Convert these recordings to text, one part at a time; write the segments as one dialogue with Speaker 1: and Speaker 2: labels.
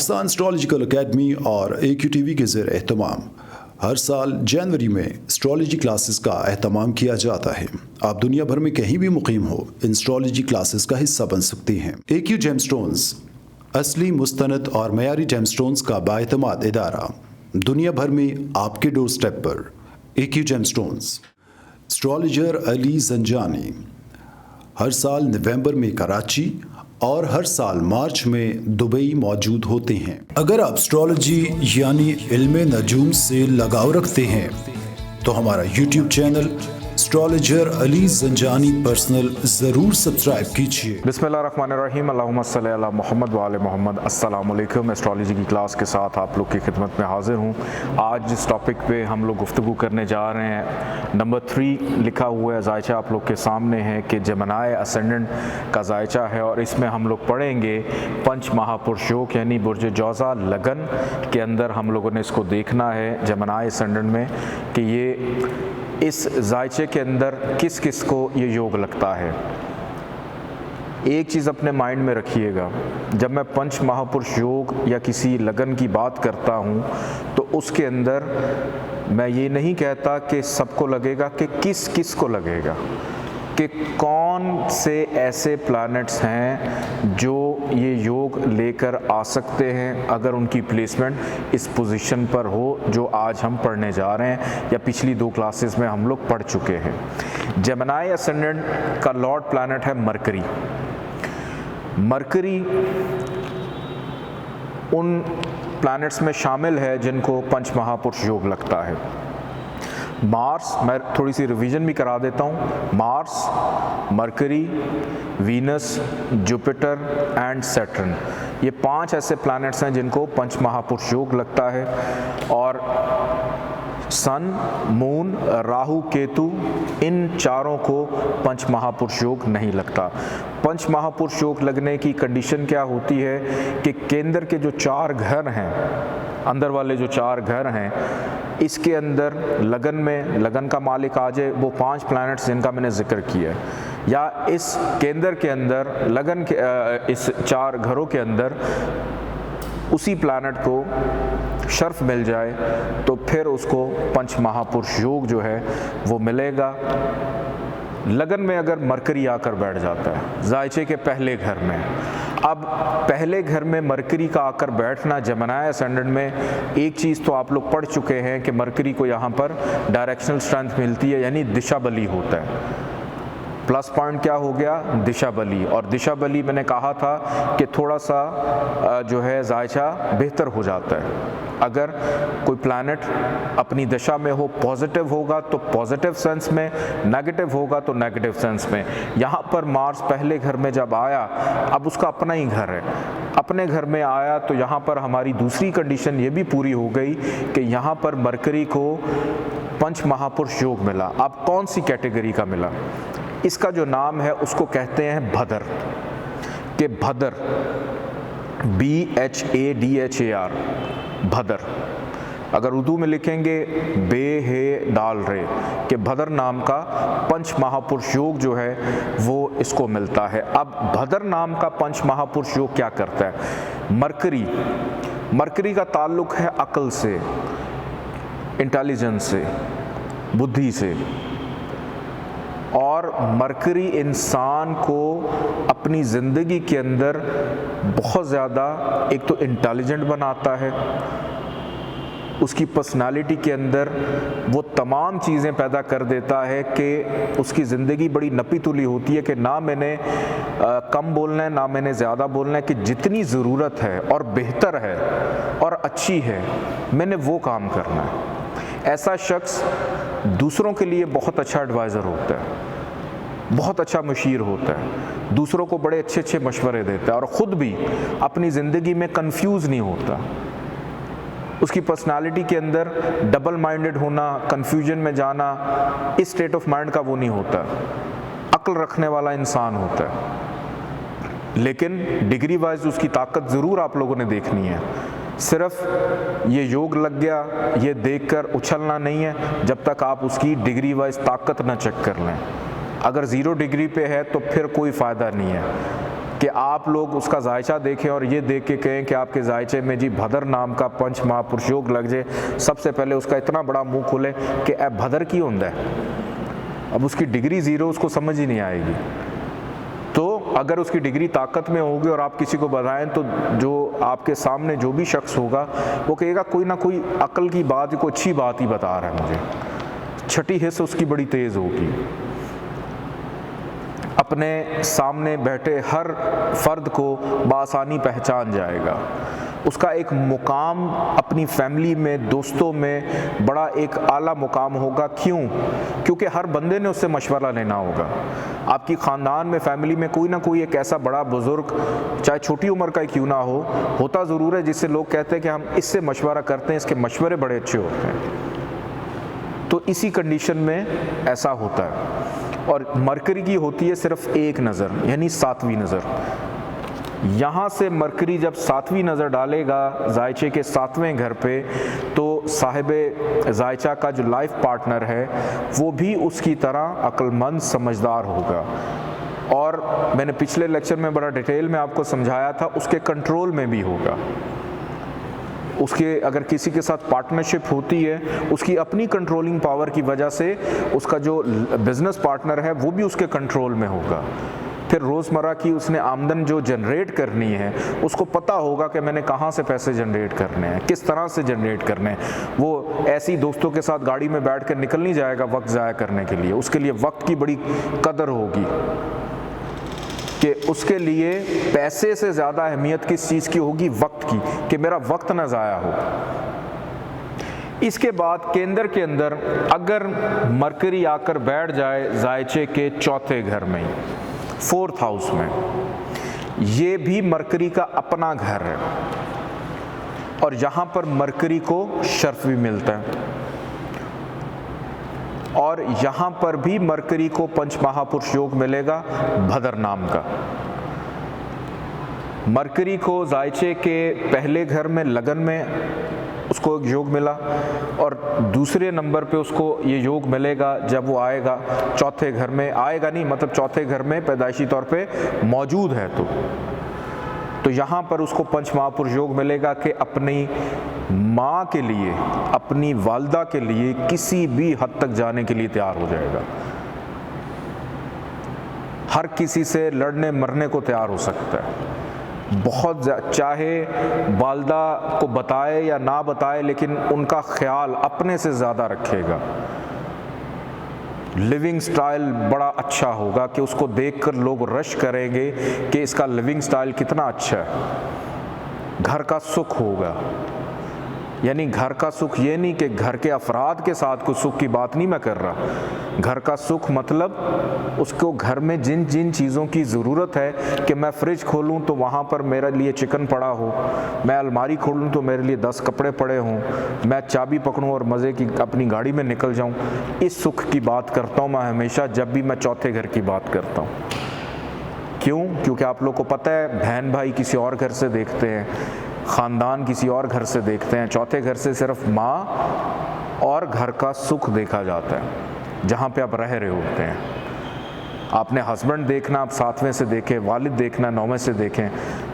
Speaker 1: Pakistan astrological academy और AQ TV के ज़ेर एहतमाम हर साल जनवरी में एस्ट्रोलॉजी क्लासेस का एहतमाम किया जाता है। आप दुनिया भर में कहीं भी मुकीम हो, इन एस्ट्रोलॉजी क्लासेस का हिस्सा बन सकते हैं। AQ जेमस्टोन्स असली, मुस्तनद और मयारी जेमस्टोन्स का बाएतमाद इदारा, दुनिया भर में आपके डोर स्टेप पर। AQ gemstones. Astrologer Ali Zanjani हर साल नवंबर में कराची और हर साल मार्च में दुबई मौजूद होते हैं। अगर आप एस्ट्रोलॉजी यानी इल्मे नजूम से लगाव रखते हैं तो हमारा YouTube channel astrologer Ali Zanjani personal ज़रूर सब्सक्राइब कीजिए।
Speaker 2: बिस्मिल्लाहिर्रहमानिर्रहीम, अल्लाहुम्मा सल्ली अला मोहम्मद व आले मोहम्मद। अस्सलाम वालेकुम। एस्ट्रोलॉजी की क्लास के साथ आप लोग की खिदमत में हाजिर हूँ। आज जिस टॉपिक पे हम लोग गुफ्तगू करने जा रहे हैं, नंबर 3 लिखा हुआ है जायचा आप लोग के सामने है कि जेमिनी असेंडेंट का जायचा है और इसमें हम लोग पढ़ेंगे पंच महापुरुष योग यानी बुर्ज जौज़ा लगन के अंदर हम लोगों ने इसको देखना है जेमिनी असेंडेंट में कि ये इस जायचे के अंदर किस किस को ये योग लगता है। एक चीज़ अपने माइंड में रखिएगा, जब मैं पंच महापुरुष योग या किसी लगन की बात करता हूँ तो उसके अंदर मैं ये नहीं कहता कि सबको लगेगा, कि किस किस को लगेगा, कि कौन से ऐसे प्लैनेट्स हैं जो ये योग लेकर आ सकते हैं अगर उनकी प्लेसमेंट इस पोजीशन पर हो जो आज हम पढ़ने जा रहे हैं या पिछली 2 क्लासेस में हम लोग पढ़ चुके हैं। जेमिनी असेंडेंट का लॉर्ड प्लैनेट है मरकरी। मरकरी उन प्लैनेट्स में शामिल है जिनको पंच महापुरुष योग लगता है। मार्स, मैं थोड़ी सी रिवीजन भी करा देता हूँ। Mars, mercury, Venus, Jupiter and Saturn, ये 5 ऐसे प्लैनेट्स हैं जिनको पंच महापुरुष योग लगता है। और सन, मून, राहु, केतु, इन चारों को पंच महापुरुष योग नहीं लगता। पंच महापुरुष योग लगने की कंडीशन क्या होती है कि केंद्र के जो 4 घर हैं, अंदर वाले जो 4 घर हैं, इसके अंदर लगन में लगन का मालिक आ जाए, वो 5 प्लैनेट्स जिनका मैंने जिक्र किया है, या इस केंद्र के अंदर लगन के इस 4 घरों के अंदर उसी प्लैनेट को शर्फ मिल जाए तो फिर उसको पंच महापुरुष योग जो है वो मिलेगा। लगन में अगर मरकरी आकर बैठ जाता है जायचे के पहले घर में, अब पहले घर में मरकरी का आकर बैठना जेमिनी असेंडेंट में, एक चीज़ तो आप लोग पढ़ चुके हैं कि मरकरी को यहाँ पर डायरेक्शनल स्ट्रेंथ मिलती है यानी दिशा बली होता है। प्लस पॉइंट क्या हो गया? दिशा बली। और दिशा बली मैंने कहा था कि थोड़ा सा जो है जायचा बेहतर हो जाता है अगर कोई प्लैनेट अपनी दिशा में हो। पॉजिटिव होगा तो पॉजिटिव सेंस में, नेगेटिव होगा तो नेगेटिव सेंस में। यहाँ पर मार्स पहले घर में जब आया, अब उसका अपना ही घर है, अपने घर में आया तो यहाँ पर हमारी दूसरी कंडीशन ये भी पूरी हो गई कि यहाँ पर मरकरी को पंच महापुरुष योग मिला। अब कौन सी कैटेगरी का मिला? इसका जो नाम है उसको कहते हैं भदर, के भदर, BHADHAR, भदर। अगर उर्दू में लिखेंगे बे हे डाल रे, के भदर नाम का पंच महापुरुष योग जो है वो इसको मिलता है। अब भदर नाम का पंच महापुरुष योग क्या करता है? मरकरी का ताल्लुक है अक्ल से, इंटेलिजेंस से, बुद्धि से। और मरकरी इंसान को अपनी ज़िंदगी के अंदर बहुत ज़्यादा एक तो इंटेलिजेंट बनाता है, उसकी पर्सनालिटी के अंदर वो तमाम चीज़ें पैदा कर देता है कि उसकी ज़िंदगी बड़ी नपी तुली होती है कि ना मैंने कम बोलना है ना मैंने ज़्यादा बोलना है, कि जितनी ज़रूरत है और बेहतर है और अच्छी है मैंने वो काम करना है। ऐसा शख्स दूसरों के लिए बहुत अच्छा एडवाइज़र होता है, बहुत अच्छा मुशीर होता है, दूसरों को बड़े अच्छे अच्छे मशवरे देता है और ख़ुद भी अपनी ज़िंदगी में कंफ्यूज नहीं होता। उसकी पर्सनालिटी के अंदर डबल माइंडेड होना, कंफ्यूजन में जाना, इस स्टेट ऑफ माइंड का वो नहीं होता। अक्ल रखने वाला इंसान होता है, लेकिन डिग्री वाइज उसकी ताकत ज़रूर आप लोगों ने देखनी है। सिर्फ ये योग लग गया ये देखकर उछलना नहीं है, जब तक आप उसकी डिग्री वाइज ताकत ना चेक कर लें। अगर 0 डिग्री पे है तो फिर कोई फ़ायदा नहीं है कि आप लोग उसका जायचा देखें और ये देख के कहें कि आपके जायचे में जी भदर नाम का पंच महापुरुष योग लग जाए, सबसे पहले उसका इतना बड़ा मुंह खुले कि ए भदर की होंदा है। अब उसकी डिग्री ज़ीरो, उसको समझ ही नहीं आएगी। तो अगर उसकी डिग्री ताकत में होगी और आप किसी को बताएं तो जो आपके सामने जो भी शख्स होगा वो कहेगा कोई ना कोई अक्ल की बात, कोई अच्छी बात ही बता रहा है मुझे। छठी हिस्स उसकी बड़ी तेज़ होगी। अपने सामने बैठे हर फर्द को बासानी पहचान जाएगा। उसका एक मुकाम अपनी फैमिली में, दोस्तों में बड़ा एक आला मुकाम होगा। क्यों? क्योंकि हर बंदे ने उससे मशवरा लेना होगा। आपकी ख़ानदान में, फैमिली में कोई ना कोई एक ऐसा बड़ा बुज़ुर्ग, चाहे छोटी उम्र का ही क्यों ना हो, होता ज़रूर है जिससे लोग कहते हैं कि हम इससे मशवरा करते हैं, इसके मशवरे बड़े अच्छे होते हैं। तो इसी कंडीशन में ऐसा होता है। और मरकरी की होती है सिर्फ एक नज़र, यानी 7वीं नज़र। यहाँ से मरकरी जब 7वीं नज़र डालेगा जायचे के 7वें घर पे, तो साहिबे जायचा का जो लाइफ पार्टनर है वो भी उसकी तरह अक्लमंद, समझदार होगा। और मैंने पिछले लेक्चर में बड़ा डिटेल में आपको समझाया था, उसके कंट्रोल में भी होगा। उसके अगर किसी के साथ पार्टनरशिप होती है, उसकी अपनी कंट्रोलिंग पावर की वजह से उसका जो बिज़नेस पार्टनर है वो भी उसके कंट्रोल में होगा। फिर रोज़मर्रा की उसने आमदन जो जनरेट करनी है, उसको पता होगा कि मैंने कहाँ से पैसे जनरेट करने हैं, किस तरह से जनरेट करने हैं। वो ऐसी दोस्तों के साथ गाड़ी में बैठ कर निकल नहीं जाएगा वक्त ज़ाया करने के लिए। उसके लिए वक्त की बड़ी कदर होगी कि उसके लिए पैसे से ज़्यादा अहमियत किस चीज़ की होगी? वक्त की, कि मेरा वक्त ना ज़ाया हो। इसके बाद केंद्र के अंदर अगर मरकरी आकर बैठ जाए जायचे के 4थे घर में, 4th हाउस में, ये भी मरकरी का अपना घर है और यहाँ पर मरकरी को शर्फ भी मिलता है। और यहाँ पर भी मरकरी को पंच महापुरुष योग मिलेगा भदर नाम का। मरकरी को जायचे के पहले घर में, लगन में उसको एक योग मिला, और दूसरे नंबर पे उसको ये योग मिलेगा जब वो आएगा 4थे घर में। आएगा नहीं, मतलब 4थे घर में पैदाइशी तौर पे मौजूद है। तो यहाँ पर उसको पंच महापुरुष योग मिलेगा कि अपनी माँ के लिए, अपनी वालदा के लिए किसी भी हद तक जाने के लिए तैयार हो जाएगा। हर किसी से लड़ने मरने को तैयार हो सकता है। बहुत, चाहे वालदा को बताए या ना बताए, लेकिन उनका ख्याल अपने से ज़्यादा रखेगा। लिविंग स्टाइल बड़ा अच्छा होगा कि उसको देखकर लोग रश करेंगे कि इसका लिविंग स्टाइल कितना अच्छा है। घर का सुख होगा, यानी घर का सुख ये नहीं कि घर के अफराद के साथ कोई सुख की बात नहीं मैं कर रहा। घर का सुख मतलब उसको घर में जिन जिन चीज़ों की ज़रूरत है, कि मैं फ्रिज खोलूँ तो वहाँ पर मेरे लिए चिकन पड़ा हो, मैं अलमारी खोलूँ तो मेरे लिए 10 कपड़े पड़े हों, मैं चाबी पकड़ूँ और मज़े की अपनी गाड़ी में निकल जाऊँ, इस सुख की बात करता हूँ मैं हमेशा जब भी मैं 4थे घर की बात करता हूँ। क्यों? क्योंकि आप लोग को पता है बहन भाई किसी और घर से देखते हैं, ख़ानदान किसी और घर से देखते हैं। 4थे घर से सिर्फ माँ और घर का सुख देखा जाता है, जहाँ पे आप रह रहे होते हैं। आपने हस्बैंड देखना, आप 7वें से देखें, वालिद देखना 9वें से देखें,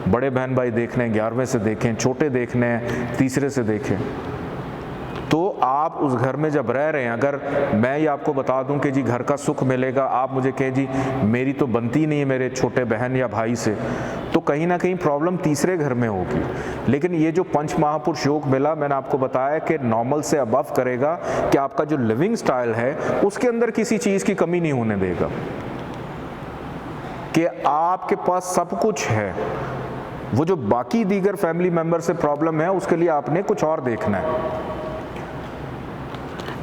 Speaker 2: बड़े बहन भाई देखने 11वें से देखें, छोटे देखने 3रे से देखें। तो आप उस घर में जब रह रहे हैं, अगर मैं ये आपको बता दूं कि जी घर का सुख मिलेगा, आप मुझे कहें जी मेरी तो बनती नहीं है मेरे छोटे बहन या भाई से, तो कहीं ना कहीं प्रॉब्लम 3रे घर में होगी। लेकिन ये जो पंच महापुरुष योग मिला, मैंने आपको बताया कि नॉर्मल से अबव करेगा, कि आपका जो लिविंग स्टाइल है उसके अंदर किसी चीज़ की कमी नहीं होने देगा, कि आपके पास सब कुछ है। वो जो बाकी दीगर फैमिली मेम्बर से प्रॉब्लम है उसके लिए आपने कुछ और देखना है।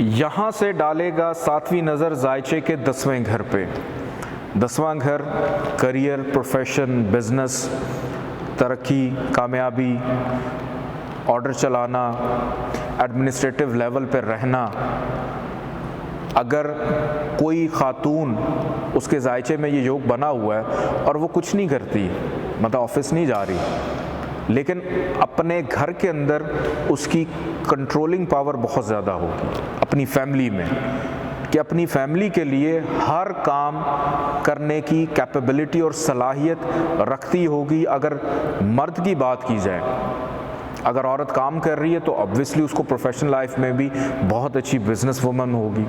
Speaker 2: यहाँ से डालेगा 7वीं नज़र जायचे के 10वें घर पे। 10वां घर करियर, प्रोफेशन, बिजनेस, तरक्की, कामयाबी, ऑर्डर चलाना, एडमिनिस्ट्रेटिव लेवल पर रहना। अगर कोई खातून उसके जायचे में ये योग बना हुआ है और वो कुछ नहीं करती, मतलब ऑफिस नहीं जा रही, लेकिन अपने घर के अंदर उसकी कंट्रोलिंग पावर बहुत ज़्यादा होगी अपनी फैमिली में, कि अपनी फैमिली के लिए हर काम करने की कैपेबिलिटी और सलाहियत रखती होगी। अगर मर्द की बात की जाए, अगर औरत काम कर रही है तो ऑब्वियसली उसको प्रोफेशनल लाइफ में भी बहुत अच्छी बिजनेस वुमन होगी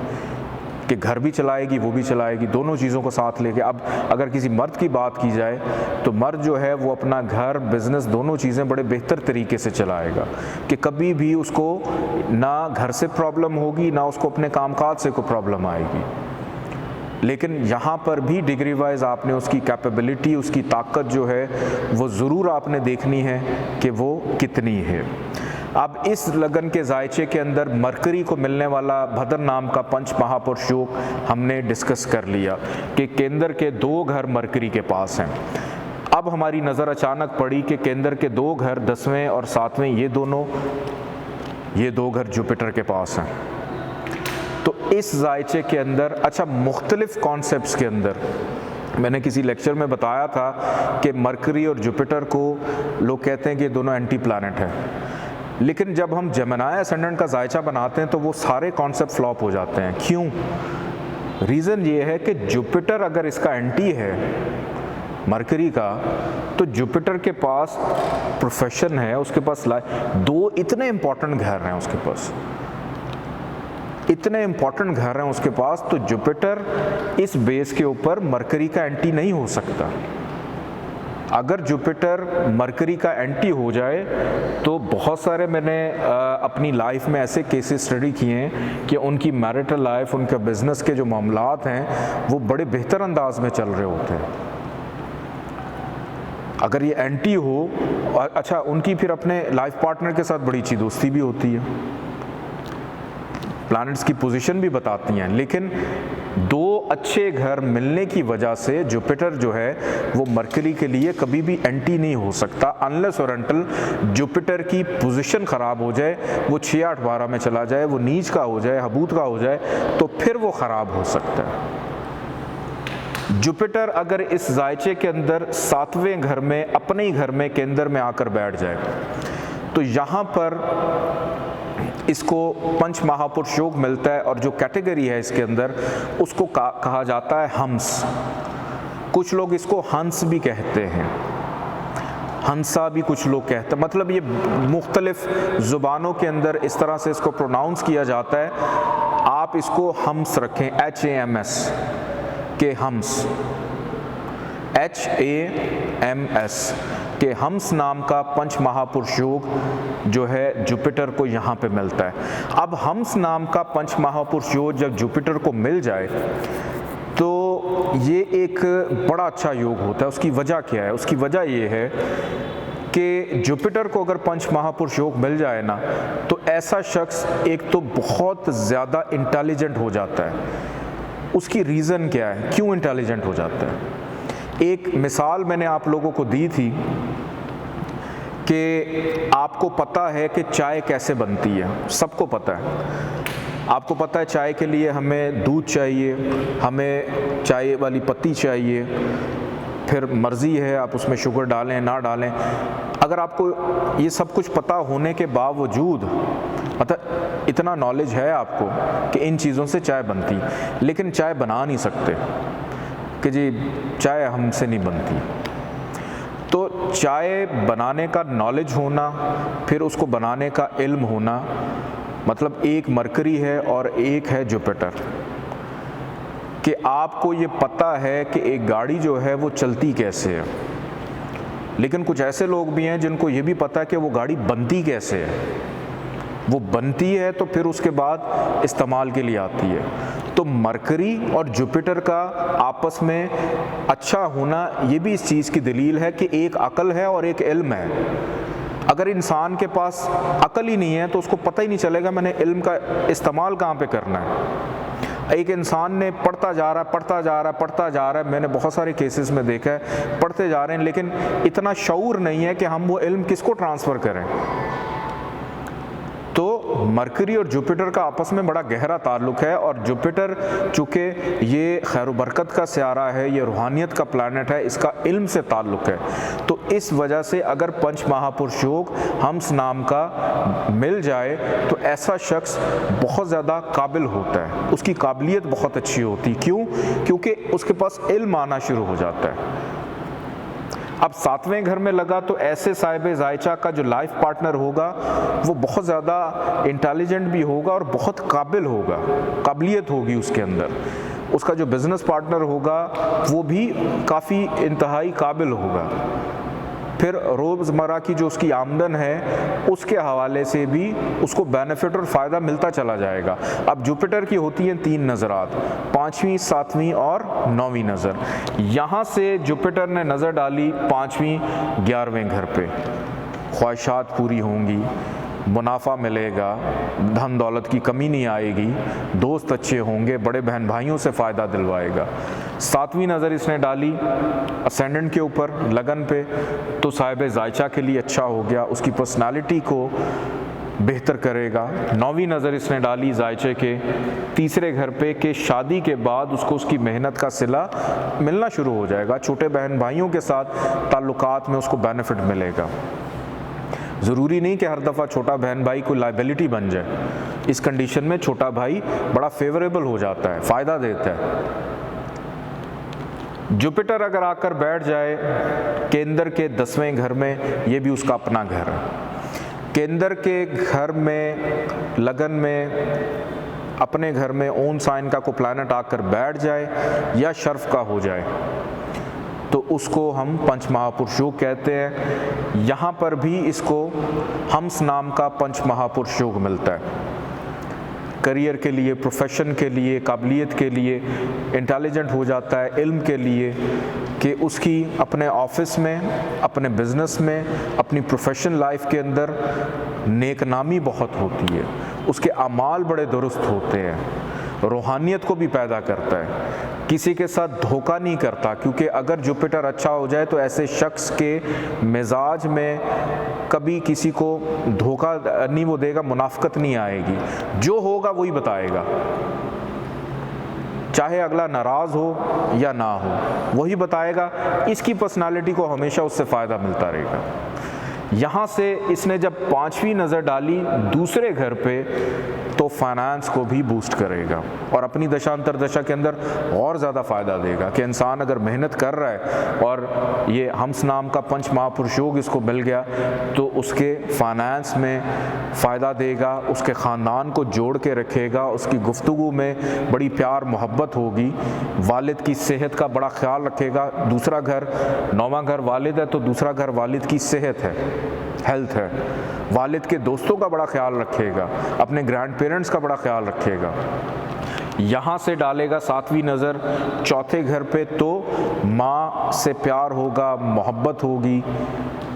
Speaker 2: कि घर भी चलाएगी, वो भी चलाएगी, दोनों चीज़ों को साथ लेके। अब अगर किसी मर्द की बात की जाए तो मर्द जो है वो अपना घर, बिजनेस, दोनों चीज़ें बड़े बेहतर तरीके से चलाएगा कि कभी भी उसको ना घर से प्रॉब्लम होगी, ना उसको अपने कामकाज से कोई प्रॉब्लम आएगी। लेकिन यहाँ पर भी डिग्री वाइज आपने उसकी कैपेबिलिटी, उसकी ताकत जो है वो ज़रूर आपने देखनी है कि वो कितनी है। अब इस लगन के जायचे के अंदर मरकरी को मिलने वाला भद्र नाम का पंच महापुरुष योग हमने डिस्कस कर लिया कि केंद्र के 2 घर मरकरी के पास हैं। अब हमारी नज़र अचानक पड़ी कि केंद्र के 2 घर 10वें और 7वें, ये 2 घर जुपिटर के पास हैं। तो इस जायचे के अंदर अच्छा मुख्तलिफ कॉन्सेप्ट्स के अंदर मैंने किसी लेक्चर में बताया था कि मरकरी और जुपिटर को लोग कहते हैं कि दोनों एंटी प्लैनेट है, लेकिन जब हम जेमिनी असेंडेंट का जायचा बनाते हैं तो वो सारे कॉन्सेप्ट फ्लॉप हो जाते हैं। क्यों? रीज़न ये है कि जुपिटर अगर इसका एंटी है मरकरी का, तो जुपिटर के पास प्रोफेशन है, उसके पास 2 इतने इंपॉर्टेंट घर हैं उसके पास, इतने इंपॉर्टेंट घर हैं उसके पास, तो जुपिटर इस बेस के ऊपर मरकरी का एंटी नहीं हो सकता। अगर जुपिटर मरकरी का एंटी हो जाए तो बहुत सारे मैंने अपनी लाइफ में ऐसे केसेस स्टडी किए हैं कि उनकी मैरिटल लाइफ, उनके बिजनेस के जो मामलात हैं वो बड़े बेहतर अंदाज में चल रहे होते हैं अगर ये एंटी हो। और अच्छा, उनकी फिर अपने लाइफ पार्टनर के साथ बड़ी अच्छी दोस्ती भी होती है, प्लैनेट्स की पोजीशन भी बताती हैं। लेकिन 2 अच्छे घर मिलने की वजह से जुपिटर जो है वो मरकरी के लिए कभी भी एंटी नहीं हो सकता, अनलेस और अनटिल जुपिटर की पोजीशन ख़राब हो जाए, वो 6, 8, 12 में चला जाए, वो नीच का हो जाए, हबूत का हो जाए, तो फिर वो ख़राब हो सकता है। जुपिटर अगर इस जायचे के अंदर 7वें घर में, अपने ही घर में केंद्र में आकर बैठ जाए, तो यहाँ पर इसको पंच महापुरुष योग मिलता है। और जो कैटेगरी है इसके अंदर उसको कहा जाता है हंस। कुछ लोग इसको हंस भी कहते हैं, हंसा भी कुछ लोग कहते हैं, मतलब ये मुख्तलिफ ज़ुबानों के अंदर इस तरह से इसको प्रोनाउंस किया जाता है। आप इसको हम्स रखें, HAMS के हम्स, HAMS के हम्स नाम का पंच महापुरुष योग जो है जुपिटर को यहाँ पे मिलता है। अब हम्स नाम का पंच महापुरुष योग जब जुपिटर को मिल जाए तो ये एक बड़ा अच्छा योग होता है। उसकी वजह क्या है? उसकी वजह ये है कि जुपिटर को अगर पंच महापुरुष योग मिल जाए ना, तो ऐसा शख्स एक तो बहुत ज़्यादा इंटेलिजेंट हो जाता है। उसकी रीज़न क्या है, क्यों इंटेलिजेंट हो जाता है? एक मिसाल मैंने आप लोगों को दी थी कि आपको पता है कि चाय कैसे बनती है, सबको पता है। आपको पता है चाय के लिए हमें दूध चाहिए, हमें चाय वाली पत्ती चाहिए, फिर मर्ज़ी है आप उसमें शुगर डालें ना डालें। अगर आपको ये सब कुछ पता होने के बावजूद, मतलब इतना नॉलेज है आपको कि इन चीज़ों से चाय बनती, लेकिन चाय बना नहीं सकते कि जी चाय हमसे नहीं बनती। तो चाय बनाने का नॉलेज होना, फिर उसको बनाने का इल्म होना, मतलब एक मरकरी है और एक है जुपिटर, कि आपको ये पता है कि एक गाड़ी जो है वो चलती कैसे है। लेकिन कुछ ऐसे लोग भी हैं जिनको ये भी पता है कि वो गाड़ी बनती कैसे है। वो बनती है तो फिर उसके बाद इस्तेमाल के लिए आती है। तो मरकरी और जुपिटर का आपस में अच्छा होना ये भी इस चीज़ की दलील है कि एक अकल है और एक इल्म है। अगर इंसान के पास अकल ही नहीं है तो उसको पता ही नहीं चलेगा मैंने इल्म का इस्तेमाल कहाँ पे करना है। एक इंसान ने पढ़ता जा रहा है, मैंने बहुत सारे केसेस में देखा है, पढ़ते जा रहे हैं लेकिन इतना शऊर नहीं है कि हम वो इल्म किसको ट्रांसफ़र करें। तो मरकरी और जुपिटर का आपस में बड़ा गहरा ताल्लुक़ है, और जुपिटर चूँकि ये खैर बरकत का सियारा है, ये रूहानियत का प्लैनेट है, इसका इल्म से ताल्लुक़ है। तो इस वजह से अगर पंच महापुरुष योग हम्स नाम का मिल जाए तो ऐसा शख्स बहुत ज़्यादा काबिल होता है, उसकी काबिलियत बहुत अच्छी होती। क्यों? क्योंकि उसके पास इल्म आना शुरू हो जाता है। अब 7वें घर में लगा तो ऐसे साहिब जायचा का जो लाइफ पार्टनर होगा वो बहुत ज़्यादा इंटेलिजेंट भी होगा और बहुत काबिल होगा, काबिलियत होगी उसके अंदर। उसका जो बिज़नेस पार्टनर होगा वो भी काफ़ी इंतहाई काबिल होगा। फिर रोज़मर्रा की जो उसकी आमदन है उसके हवाले से भी उसको बेनिफिट और फ़ायदा मिलता चला जाएगा। अब जुपिटर की होती हैं 3 नज़रात, 5वीं, 7वीं और 9वीं नज़र। यहाँ से जुपिटर ने नज़र डाली 5वीं 11वें घर पे, ख्वाहिशात पूरी होंगी, मुनाफा मिलेगा, धन दौलत की कमी नहीं आएगी, दोस्त अच्छे होंगे, बड़े बहन भाइयों से फ़ायदा दिलवाएगा। 7वीं नज़र इसने डाली असेंडेंट के ऊपर, लगन पे, तो साहिब जायचा के लिए अच्छा हो गया, उसकी पर्सनालिटी को बेहतर करेगा। 9वीं नज़र इसने डाली जायचे के 3रे घर पे कि शादी के बाद उसको उसकी मेहनत का सिला मिलना शुरू हो जाएगा, छोटे बहन भाइयों के साथ ताल्लुकात में उसको बेनिफिट मिलेगा। ज़रूरी नहीं कि हर दफ़ा छोटा बहन भाई कोई लाइबिलिटी बन जाए, इस कंडीशन में छोटा भाई बड़ा फेवरेबल हो जाता है, फ़ायदा देता है। जुपिटर अगर आकर बैठ जाए केंद्र के 10वें घर में, ये भी उसका अपना घर है। केंद्र के घर में, लगन में, अपने घर में ओन साइन का कोई प्लैनेट आकर बैठ जाए या शर्फ का हो जाए तो उसको हम पंच महापुरुष योग कहते हैं। यहाँ पर भी इसको हम्स नाम का पंच महापुरुष योग मिलता है। करियर के लिए, प्रोफेशन के लिए, काबिलियत के लिए, इंटेलिजेंट हो जाता है, इल्म के लिए कि उसकी अपने ऑफिस में, अपने बिजनेस में, अपनी प्रोफेशन लाइफ के अंदर नेकनामी बहुत होती है, उसके अमाल बड़े दुरुस्त होते हैं, रूहानियत को भी पैदा करता है, किसी के साथ धोखा नहीं करता। क्योंकि अगर जुपिटर अच्छा हो जाए तो ऐसे शख्स के मिजाज में कभी किसी को धोखा नहीं वो देगा, मुनाफकत नहीं आएगी, जो होगा वही बताएगा, चाहे अगला नाराज़ हो या ना हो वही बताएगा। इसकी पर्सनालिटी को हमेशा उससे फ़ायदा मिलता रहेगा। यहाँ से इसने जब 5वीं नज़र डाली 2रे घर पे तो फाइनेंस को भी बूस्ट करेगा और अपनी दशांतर दशा के अंदर और ज़्यादा फ़ायदा देगा कि इंसान अगर मेहनत कर रहा है और ये हम्स नाम का पंच महापुरुष योग इसको मिल गया तो उसके फाइनेंस में फ़ायदा देगा, उसके ख़ानदान को जोड़ के रखेगा, उसकी गुफ्तगू में बड़ी प्यार मोहब्बत होगी, वालिद की सेहत का बड़ा ख्याल रखेगा। 2रा घर, 9वां घर वालिद है तो 2रा घर वालिद की सेहत है, हेल्थ है, वालिद के दोस्तों का बड़ा ख्याल रखेगा, अपने ग्रैंड पेरेंट्स का बड़ा ख्याल रखेगा। यहाँ से डालेगा 7वीं नज़र 4थे घर पे तो माँ से प्यार होगा, मोहब्बत होगी,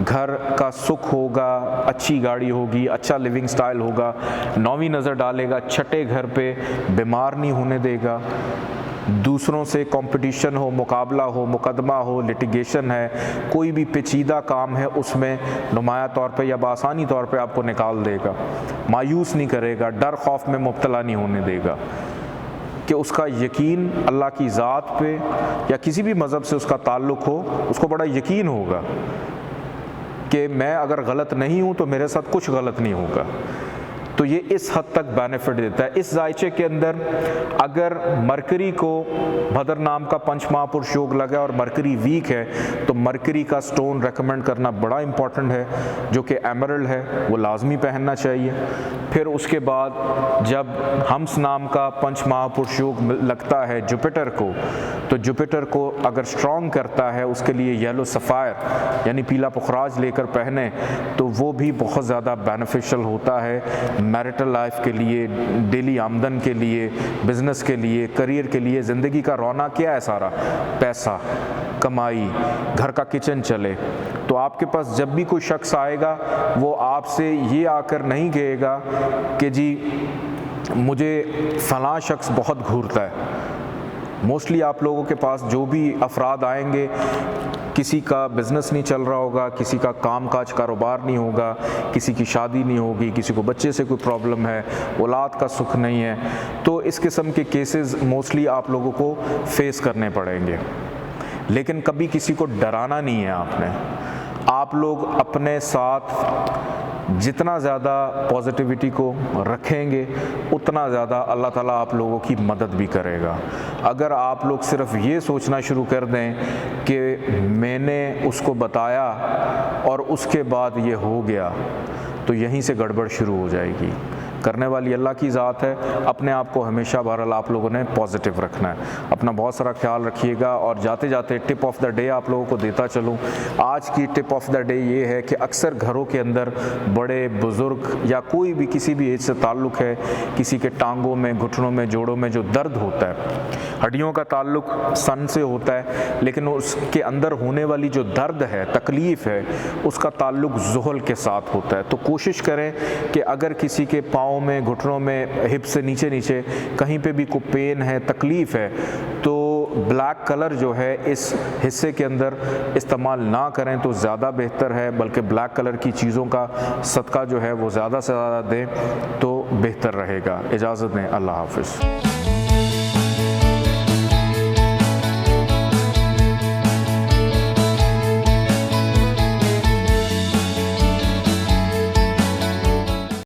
Speaker 2: घर का सुख होगा, अच्छी गाड़ी होगी, अच्छा लिविंग स्टाइल होगा। 9वीं नज़र डालेगा 6ठे घर पे, बीमार नहीं होने देगा, दूसरों से कंपटीशन हो, मुकाबला हो, मुकदमा हो, लिटिगेशन है, कोई भी पेचीदा काम है उसमें नुमाया तौर पे या बासानी तौर पे आपको निकाल देगा, मायूस नहीं करेगा, डर खौफ में मुब्तला नहीं होने देगा कि उसका यकीन अल्लाह की ज़ात पे या किसी भी मज़हब से उसका ताल्लुक़ हो, उसको बड़ा यकीन होगा कि मैं अगर गलत नहीं हूँ तो मेरे साथ कुछ गलत नहीं होगा। तो ये इस हद तक बेनिफिट देता है। इस जायचे के अंदर अगर मरकरी को भदर नाम का पंच महापुरुष योग लगा और मरकरी वीक है तो मरकरी का स्टोन रेकमेंड करना बड़ा इंपॉर्टेंट है, जो कि एमरल्ड है, वो लाजमी पहनना चाहिए। फिर उसके बाद जब हम्स नाम का पंच महापुरुष योग लगता है जुपिटर को, तो जुपिटर को अगर स्ट्रॉन्ग करता है उसके लिए येलो सफ़ायर यानी पीला पुखराज लेकर पहने तो वो भी बहुत ज़्यादा बेनिफिशियल होता है मैरिटल लाइफ के लिए, डेली आमदन के लिए, बिज़नेस के लिए, करियर के लिए। ज़िंदगी का रौनक क्या है? सारा पैसा, कमाई, घर का किचन चले। तो आपके पास जब भी कोई शख्स आएगा वो आपसे ये आकर नहीं कहेगा कि जी मुझे फ़लाँ शख्स बहुत घूरता है, मोस्टली आप लोगों के पास जो भी अफराद आएंगे, किसी का बिज़नेस नहीं चल रहा होगा, किसी का काम काज कारोबार नहीं होगा, किसी की शादी नहीं होगी, किसी को बच्चे से कोई प्रॉब्लम है, औलाद का सुख नहीं है, तो इस किस्म के केसेस मोस्टली आप लोगों को फेस करने पड़ेंगे। लेकिन कभी किसी को डराना नहीं है आपने। आप लोग अपने साथ जितना ज़्यादा पॉजिटिविटी को रखेंगे उतना ज़्यादा अल्लाह ताला आप लोगों की मदद भी करेगा। अगर आप लोग सिर्फ ये सोचना शुरू कर दें कि मैंने उसको बताया और उसके बाद ये हो गया, तो यहीं से गड़बड़ शुरू हो जाएगी। करने वाली अल्लाह की ज़ात है। अपने आप को हमेशा बहरहाल आप लोगों ने पॉजिटिव रखना है। अपना बहुत सारा ख्याल रखिएगा। और जाते जाते टिप ऑफ द डे आप लोगों को देता चलूँ। आज की टिप ऑफ द डे ये है कि अक्सर घरों के अंदर बड़े बुज़ुर्ग या कोई भी किसी भी एज से ताल्लुक़ है, किसी के टांगों में, घुटनों में, जोड़ों में जो दर्द होता है, हड्डियों का ताल्लुक़ सन से होता है, लेकिन उसके अंदर होने वाली जो दर्द है, तकलीफ़ है, उसका ताल्लुक़ ज़ुहल के साथ होता है। तो कोशिश करें कि अगर किसी के पाँव में, घुटनों में, हिप से नीचे नीचे कहीं पे भी कोई पेन है, तकलीफ़ है, तो ब्लैक कलर जो है इस हिस्से के अंदर इस्तेमाल ना करें तो ज़्यादा बेहतर है। बल्कि ब्लैक कलर की चीज़ों का सदका जो है वो ज़्यादा से ज़्यादा दें तो बेहतर रहेगा। इजाज़त दें। अल्लाह हाफ़िज़।